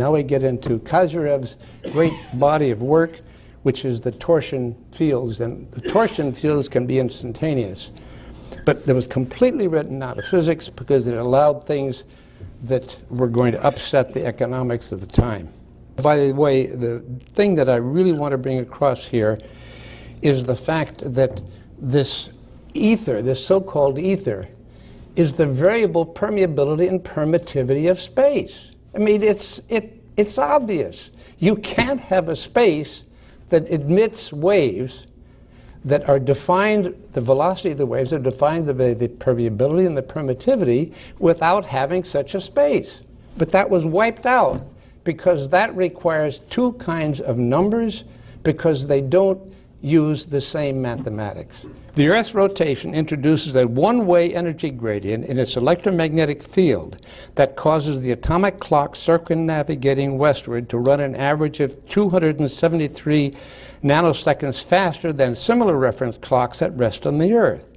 now we get into Kazarev's great body of work, which is the torsion fields. And the torsion fields can be instantaneous. But it was completely written out of physics because it allowed things that were going to upset the economics of the time. By the way, the thing that I really want to bring across here is the fact that this ether, this so-called ether, is the variable permeability and permittivity of space. I mean, it's obvious. You can't have a space that emits waves that are defined, the velocity of the waves are defined the permeability and the permittivity without having such a space. But that was wiped out because that requires two kinds of numbers because they don't use the same mathematics. The Earth's rotation introduces a one-way energy gradient in its electromagnetic field that causes the atomic clock circumnavigating westward to run an average of 273 nanoseconds faster than similar reference clocks at rest on the Earth.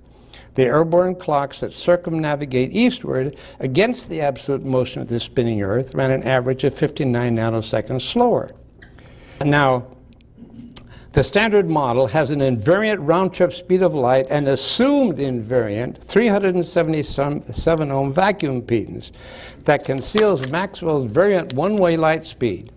The airborne clocks that circumnavigate eastward against the absolute motion of the spinning Earth ran an average of 59 nanoseconds slower. Now, the standard model has an invariant round-trip speed of light and assumed invariant 377 ohm vacuum impedance that conceals Maxwell's variant one-way light speed.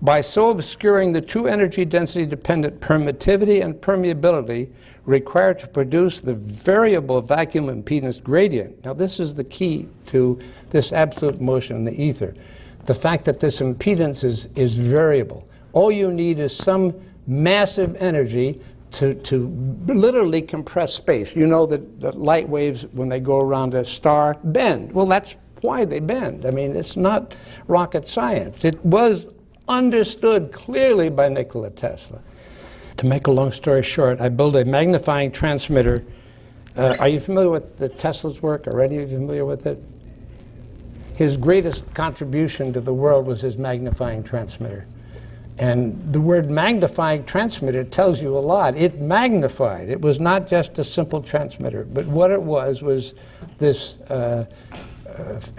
By so obscuring the two energy density dependent permittivity and permeability required to produce the variable vacuum impedance gradient. Now this is the key to this absolute motion in the ether. The fact that this impedance is variable. All you need is some massive energy to literally compress space. You know that light waves, when they go around a star, bend. Well, that's why they bend. I mean, it's not rocket science. It was understood clearly by Nikola Tesla. To make a long story short, I built a magnifying transmitter. Are you familiar with the Tesla's work already? Are you familiar with it? His greatest contribution to the world was his magnifying transmitter. And the word magnifying transmitter tells you a lot. It magnified. It was not just a simple transmitter, but what it was this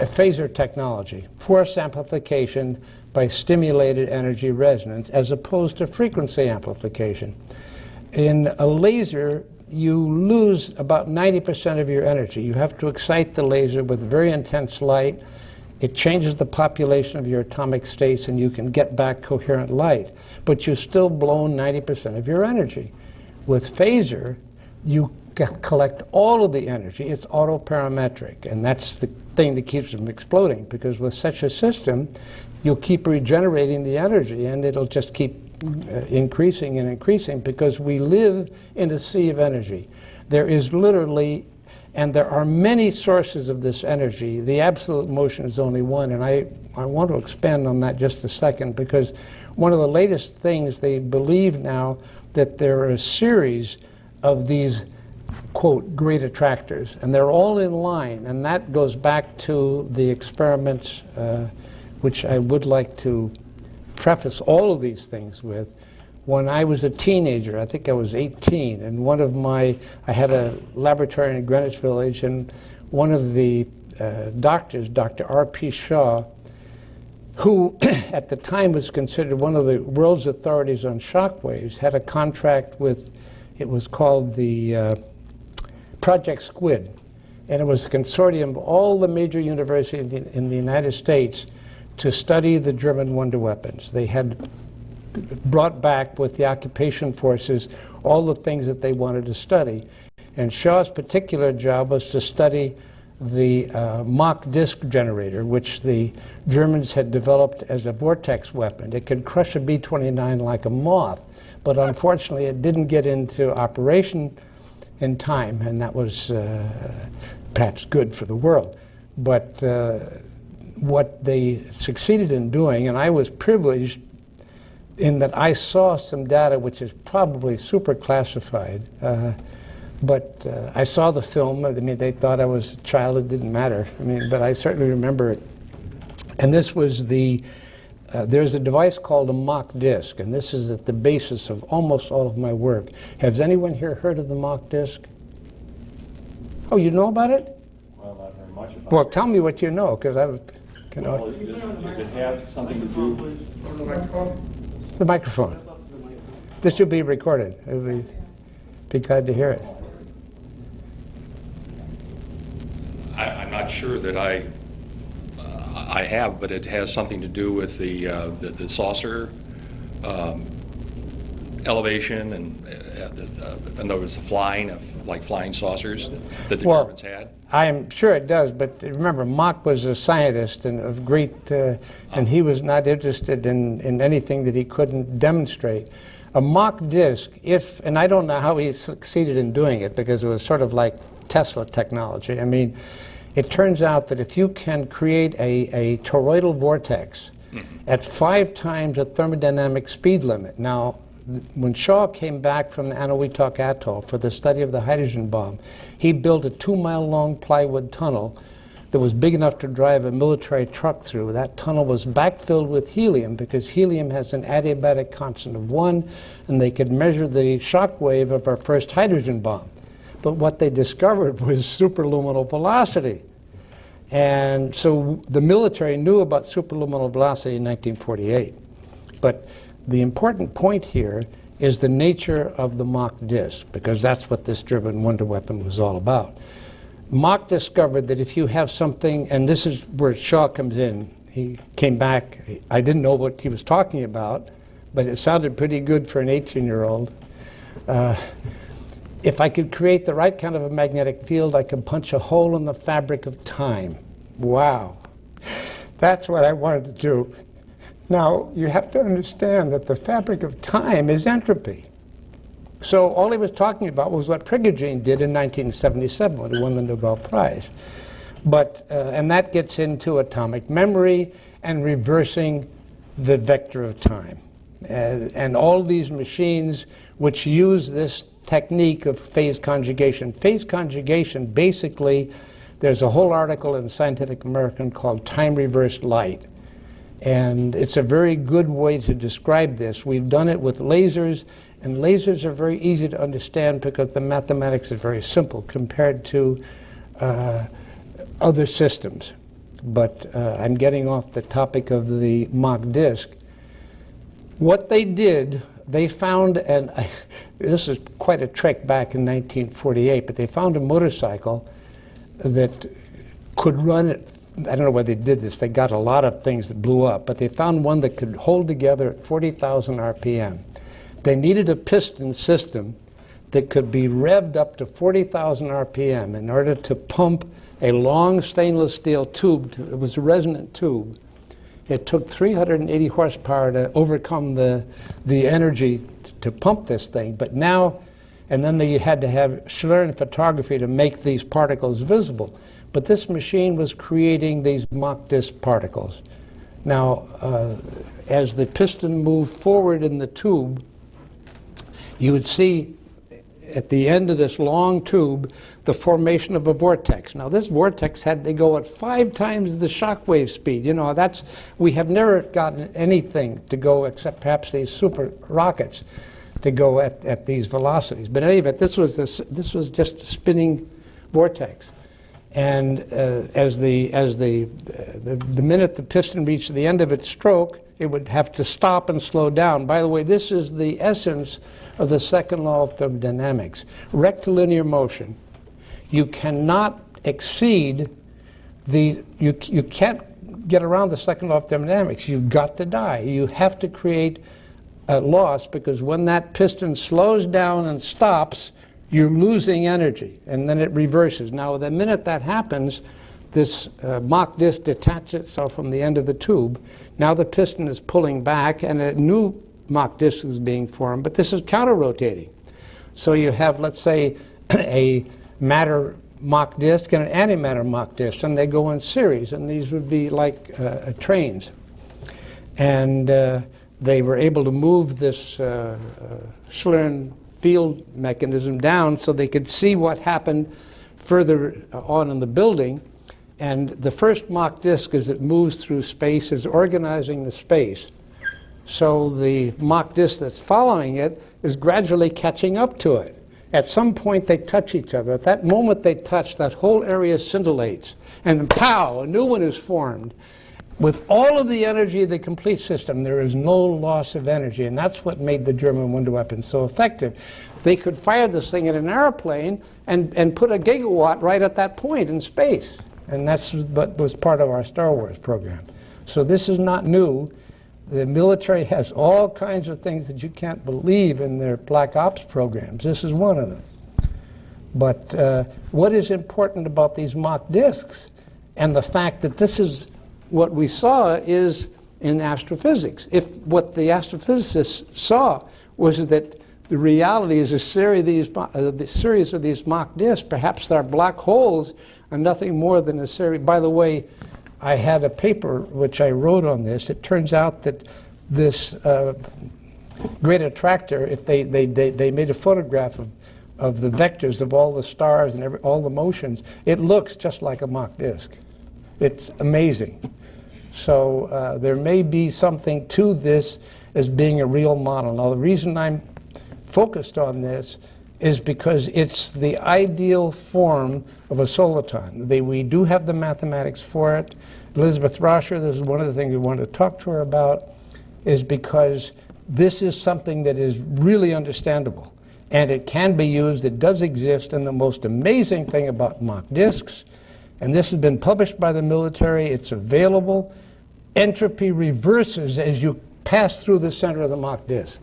phasor technology, force amplification by stimulated energy resonance, as opposed to frequency amplification. In a laser, you lose about 90% of your energy. You have to excite the laser with very intense light. It changes the population of your atomic states and you can get back coherent light, but you still blow 90% of your energy. With phasor, you collect all of the energy. It's autoparametric, and that's the thing that keeps them exploding, because with such a system, you'll keep regenerating the energy and it'll just keep increasing and increasing, because we live in a sea of energy. There is literally, and there are many sources of this energy. The absolute motion is only one, and I want to expand on that just a second, because one of the latest things, they believe now that there are a series of these, quote, great attractors, and they're all in line, and that goes back to the experiments, which I would like to preface all of these things with. When I was a teenager, I think I was 18, and I had a laboratory in Greenwich Village, and one of the doctors, Dr. R.P. Shaw, who at the time was considered one of the world's authorities on shock waves, had a contract with, it was called the Project Squid, and it was a consortium of all the major universities in the United States to study the German wonder weapons. They had brought back with the occupation forces all the things that they wanted to study. And Shaw's particular job was to study the mach disk generator, which the Germans had developed as a vortex weapon. It could crush a B-29 like a moth, but unfortunately it didn't get into operation in time, and that was perhaps good for the world. But what they succeeded in doing, and I was privileged in that I saw some data which is probably super classified, but I saw the film. I mean, they thought I was a child, it didn't matter. I mean, but I certainly remember it. And this was there's a device called a mach disk, and this is at the basis of almost all of my work. Has anyone here heard of the mach disk? Oh, you know about it? Well, not very much about it. Well, tell me what you know, because Well, does it have something to do? The microphone. This should be recorded. I'd be glad to hear it. I'm not sure that I have, but it has something to do with the saucer elevation and there was the flying of like flying saucers that the Germans had. I'm sure it does, but remember, Mach was a scientist and of great, and he was not interested in anything that he couldn't demonstrate. A Mach disk, and I don't know how he succeeded in doing it because it was sort of like Tesla technology. I mean, it turns out that if you can create a toroidal vortex at 5 times a thermodynamic speed limit. Now, when Shaw came back from the Anahuac Atoll for the study of the hydrogen bomb, he built a 2-mile-long plywood tunnel that was big enough to drive a military truck through. That tunnel was backfilled with helium because helium has an adiabatic constant of 1, and they could measure the shock wave of our first hydrogen bomb. But what they discovered was superluminal velocity. And so the military knew about superluminal velocity in 1948. But the important point here is the nature of the Mach disk, because that's what this German wonder weapon was all about. Mach discovered that if you have something, and this is where Shaw comes in. He came back. I didn't know what he was talking about, but it sounded pretty good for an 18-year-old. If I could create the right kind of a magnetic field, I could punch a hole in the fabric of time. Wow. That's what I wanted to do. Now, you have to understand that the fabric of time is entropy. So all he was talking about was what Prigogine did in 1977 when he won the Nobel Prize. But, and that gets into atomic memory and reversing the vector of time. And all these machines which use this technique of phase conjugation. Phase conjugation, basically, there's a whole article in Scientific American called Time Reversed Light. And it's a very good way to describe this. We've done it with lasers, and lasers are very easy to understand because the mathematics is very simple compared to other systems. But I'm getting off the topic of the Mach disk. What they did, they found, and this is quite a trek back in 1948, but they found a motorcycle that could run at, I don't know why they did this, they got a lot of things that blew up, but they found one that could hold together at 40,000 RPM. They needed a piston system that could be revved up to 40,000 RPM in order to pump a long stainless steel tube. It was a resonant tube. It took 380 horsepower to overcome the energy to pump this thing. But now, and then they had to have Schlieren photography to make these particles visible. But this machine was creating these Mach disk particles. Now, as the piston moved forward in the tube, you would see at the end of this long tube the formation of a vortex. Now this vortex had to go at 5 times the shock wave speed. You know, that's, we have never gotten anything to go except perhaps these super rockets to go at these velocities. But in any event, this was just a spinning vortex. And as the minute the piston reached the end of its stroke, it would have to stop and slow down. By the way, this is the essence of the second law of thermodynamics. Rectilinear motion. You cannot exceed the, you can't get around the second law of thermodynamics. You've got to die. You have to create a loss, because when that piston slows down and stops, you're losing energy, and then it reverses. Now, the minute that happens, this Mach disk detaches itself from the end of the tube. Now the piston is pulling back, and a new Mach disk is being formed, but this is counter-rotating. So you have, let's say, a matter Mach disk and an antimatter Mach disk, and they go in series, and these would be like trains. And they were able to move this Schlieren field mechanism down so they could see what happened further on in the building. And the first Mach disk, as it moves through space, is organizing the space. So the Mach disk that's following it is gradually catching up to it. At some point they touch each other. At that moment they touch, that whole area scintillates. And pow, a new one is formed. with all of the energy of the complete system, there is no loss of energy, and that's what made the German window weapon so effective. They could fire this thing in an airplane and put a gigawatt right at that point in space, and that's what was part of our Star Wars program. So this is not new. The military has all kinds of things that you can't believe in their black ops programs. This is one of them. But what is important about these Mach disks and the fact that this is what we saw is in astrophysics. If what the astrophysicists saw was that the reality is a series of these Mach disks, perhaps our black holes are nothing more than a series. By the way, I had a paper which I wrote on this. It turns out that this great attractor, if they made a photograph of the vectors of all the stars and all the motions, it looks just like a Mach disk. It's amazing. So there may be something to this as being a real model. Now, the reason I'm focused on this is because it's the ideal form of a soliton. We do have the mathematics for it. Elizabeth Roscher, this is one of the things we want to talk to her about, is because this is something that is really understandable. And it can be used, it does exist, and the most amazing thing about Mach disks, and this has been published by the military, it's available, entropy reverses as you pass through the center of the Mach disk.